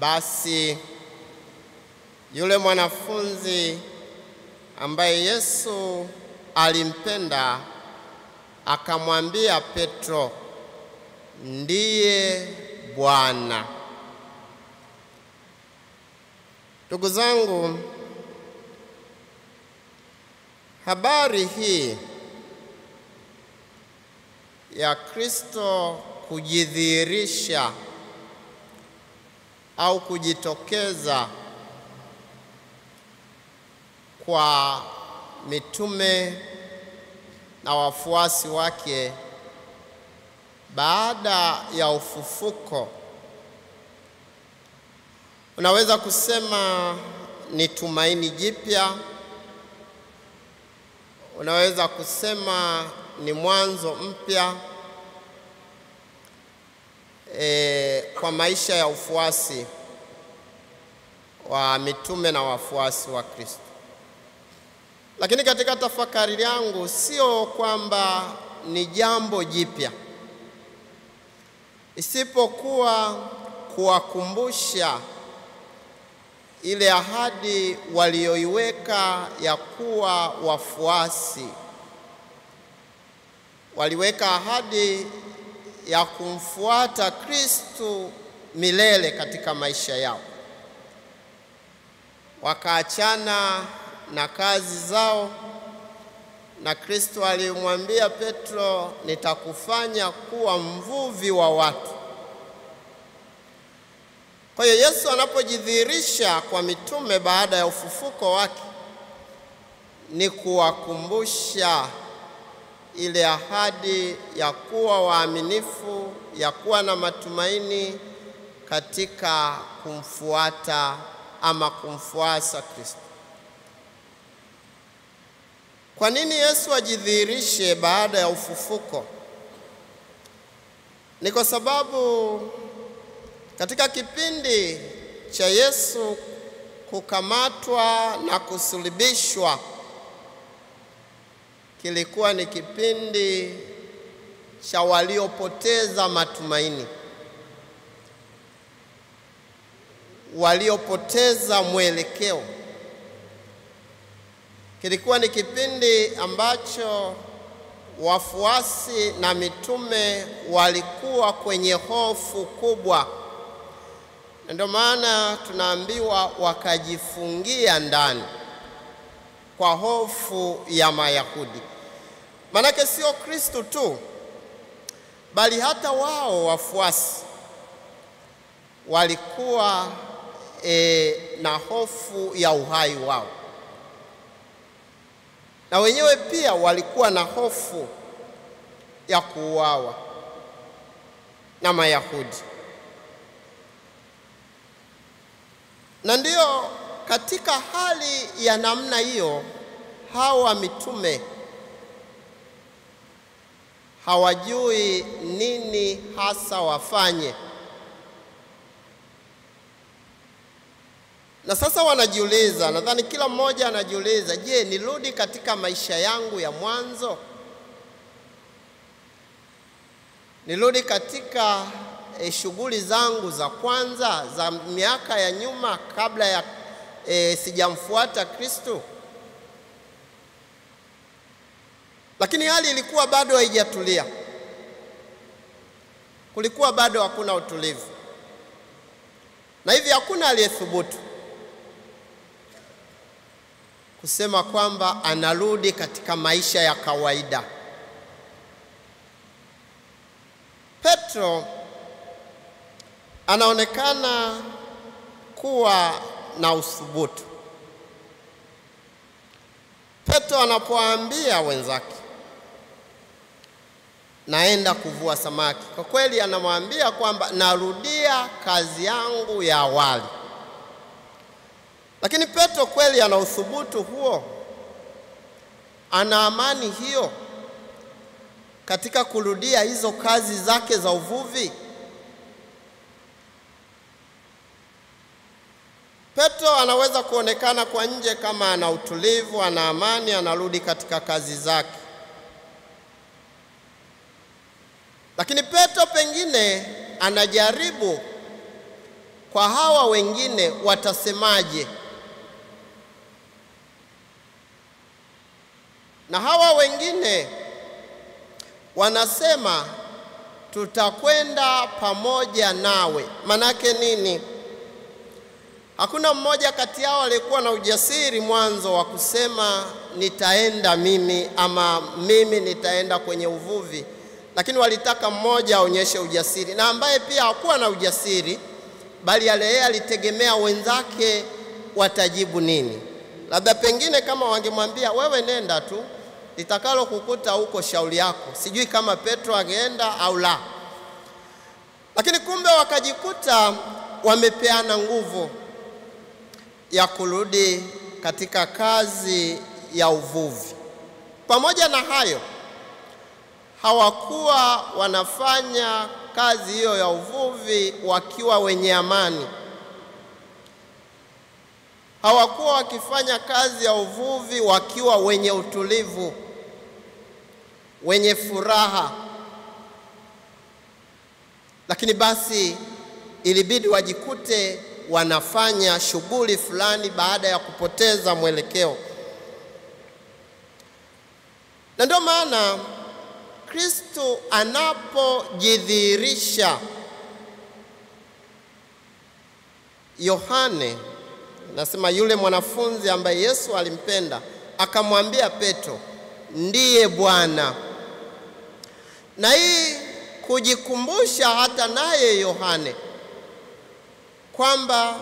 Basi yule mwanafunzi ambaye Yesu alimpenda akamwambia Petro, ndiye Bwana. Ndugu zangu, habari hii ya Kristo kujidhihirisha au kujitokeza kwa mitume na wafuasi wake baada ya ufufuko, unaweza kusema ni tumaini jipya, unaweza kusema ni mwanzo mpya kwa maisha ya ufuasi wa mitume na wafuasi wa Kristo. Lakini katika tafakari yangu sio kwamba ni jambo jipya, isipokuwa kuwakumbusha ile ahadi walioiweka ya kuwa wafuasi. Waliweka ahadi ya kumfuata Kristo milele katika maisha yao. Wakaachana na kazi zao, na Kristo alimwambia Petro, nitakufanya kuwa mvuvi wa watu. Kwa hiyo Yesu anapojidhihirisha kwa mitume baada ya ufufuko wake, ni kuwakumbusha ile ahadi ya kuwa waaminifu, ya kuwa na matumaini katika kumfuata ama kumfuasa Kristo. Kwa nini Yesu ajidhihirishe baada ya ufufuko? Ni kwa sababu katika kipindi cha Yesu kukamatwa na kusulubishwa, kilikuwa ni kipindi cha waliopoteza matumaini, waliopoteza mwelekeo. Kilikuwa ni kipindi ambacho wafuasi na mitume walikuwa kwenye hofu kubwa. Ndio maana tunaambiwa wakajifungia ndani kwa hofu ya Mayahudi. Manake sio Kristo tu, bali hata wao wafuasi walikuwa na hofu ya uhai wao, na wenyewe pia walikuwa na hofu ya kuuawa na Mayahudi. Na ndio katika hali ya namna hiyo, hawa mitume hawajui nini hasa wafanye. Na sasa wanajiuliza, nadhani kila mmoja anajiuliza, je, nirudi katika maisha yangu ya mwanzo? Nirudi katika shughuli zangu za kwanza za miaka ya nyuma kabla ya sijamfuata Kristo? Lakini hali ilikuwa bado haijatulia. Kulikuwa bado hakuna utulivu. Na hivi hakuna aliyethubutu kusema kwamba anarudi katika maisha ya kawaida. Petro anaonekana kuwa na uthubutu. Petro anapoambia wenzake, naenda kuvua samaki, kwa kweli anamwambia kwamba narudia kazi yangu ya awali. Lakini Petro kweli ana uthubutu huo, ana amani hiyo katika kurudia hizo kazi zake za uvuvi? Petro anaweza kuonekana kwa nje kama ana utulivu, ana amani, anarudi katika kazi zake. Lakini Petro pengine anajaribu kwa hawa wengine watasemaje? Na hawa wengine wanasema tutakwenda pamoja nawe. Manake nini? Hakuna mmoja kati yao aliyekuwa na ujasiri mwanzo wa kusema nitaenda mimi, ama mimi nitaenda kwenye uvuvi, lakini walitaka mmoja aonyeshe ujasiri, na ambaye pia hakuwa na ujasiri, bali yeye alitegemea wenzake watajibu nini. Labda pengine kama wangemwambia wewe nenda tu, litakalo kukuta huko shauri yako, sijui kama Petro angeenda au la. Lakini kumbe wakajikuta wamepeana nguvu ya kurudi katika kazi ya uvuvi. Pamoja na hayo, hawakuwa wanafanya kazi hiyo ya uvuvi wakiwa wenye amani. Hawakuwa wakifanya kazi ya uvuvi wakiwa wenye utulivu, wenye furaha. Lakini basi ilibidi wajikute wanafanya shughuli fulani baada ya kupoteza mwelekeo. Na ndio maana Kristo anapojidhihirisha, Yohane nasema yule mwanafunzi ambaye Yesu alimpenda akamwambia Petro, ndiye Bwana. Na hii kujikumbusha hata naye Yohane kwamba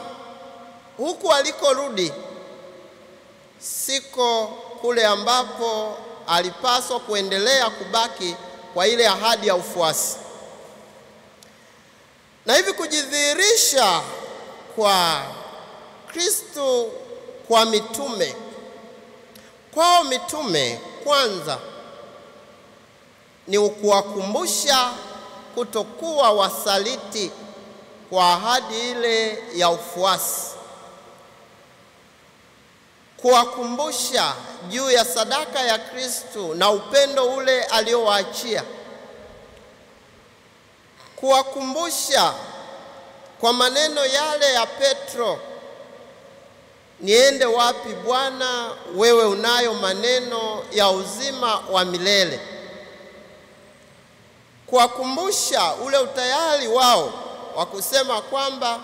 huku alikorudi siko kule ambapo alipaswa kuendelea kubaki kwa ile ahadi ya ufuasi. Na hivi kujidhihirisha kwa Kristo kwa mitume, kwao mitume kwanza ni kuwakumbusha kutokuwa wasaliti kwa ahadi ile ya ufuasi, kuwakumbusha juu ya sadaka ya Kristo na upendo ule aliowaachia, kuwakumbusha kwa maneno yale ya Petro, niende wapi Bwana, wewe unayo maneno ya uzima wa milele, kuwakumbusha ule utayari wao wa kusema kwamba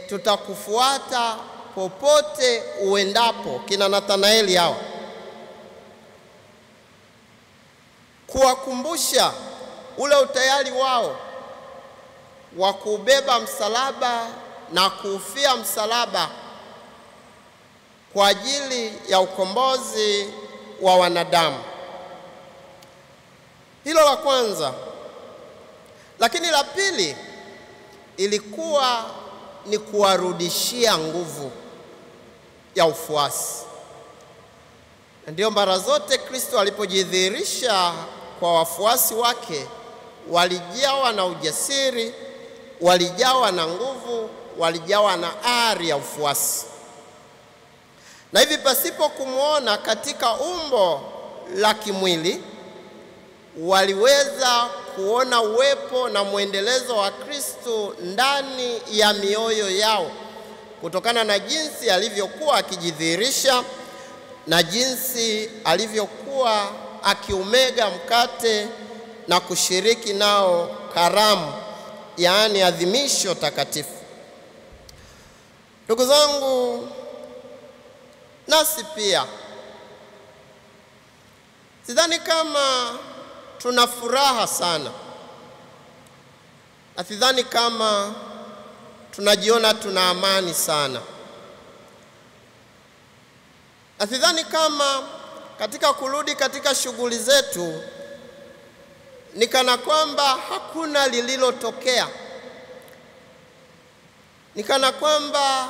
tutakufuata popote uendapo, kina Nathanaeli hao. Kuwakumbusha ule utayari wao wa kubeba msalaba na kuufia msalaba kwa ajili ya ukombozi wa wanadamu. Hilo la kwanza. Lakini la pili ilikuwa ni kuwarudishia nguvu ya ufuasi. Ndio mara zote Kristo alipojidhihirisha kwa wafuasi wake, walijawa na ujasiri, walijawa na nguvu, walijawa na ari ya ufuasi. Na hivi pasipo kumuona katika umbo la kimwili, waliweza kuona uwepo na mwendelezo wa Kristo ndani ya mioyo yao, kutokana na jinsi alivyokuwa akijidhihirisha na jinsi alivyokuwa akiumega mkate na kushiriki nao karamu, yaani adhimisho takatifu. Ndugu zangu, nasi pia sidhani kama tuna furaha sana, na sidhani kama tunajiona tuna amani sana, na sidhani kama katika kurudi katika shughuli zetu ni kana kwamba hakuna lililotokea, ni kana kwamba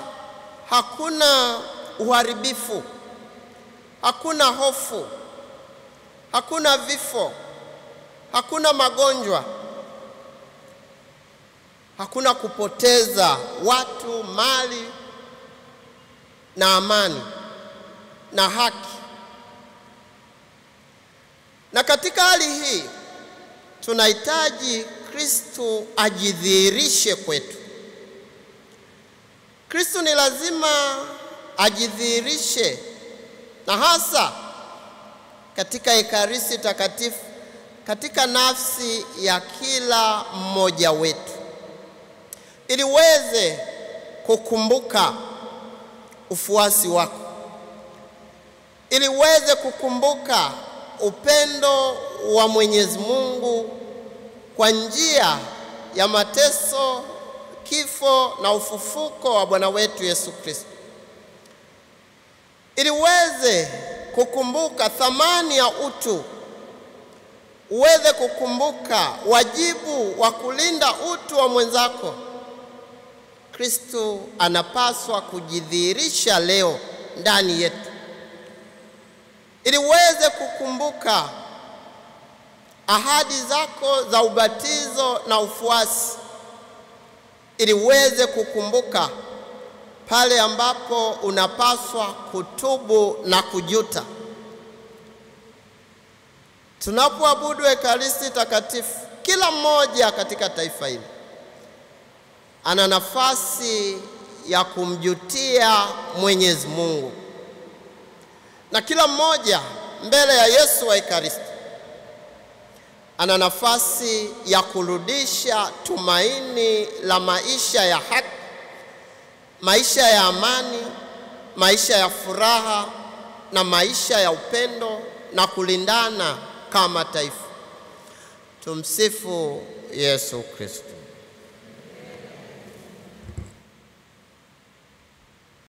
hakuna uharibifu, hakuna hofu, hakuna vifo, hakuna magonjwa, hakuna kupoteza watu, mali na amani na haki. Na katika hali hii tunahitaji Kristo ajidhihirishe kwetu, Kristo ni lazima ajidhihirishe, na hasa katika Ekaristi Takatifu, katika nafsi ya kila mmoja wetu, ili uweze kukumbuka ufuasi wako, ili uweze kukumbuka upendo wa Mwenyezi Mungu kwa njia ya mateso, kifo na ufufuko wa Bwana wetu Yesu Kristo, ili uweze kukumbuka thamani ya utu, uweze kukumbuka wajibu wa kulinda utu wa mwenzako. Kristo anapaswa kujidhihirisha leo ndani yetu, ili uweze kukumbuka ahadi zako za ubatizo na ufuasi, ili uweze kukumbuka pale ambapo unapaswa kutubu na kujuta. Tunapoabudu Ekaristi Takatifu, kila mmoja katika taifa hili ana nafasi ya kumjutia Mwenyezi Mungu, na kila mmoja mbele ya Yesu wa Ekaristi ana nafasi ya kurudisha tumaini la maisha ya haki, maisha ya amani, maisha ya furaha na maisha ya upendo na kulindana kama taifa. Tumsifu Yesu Kristo.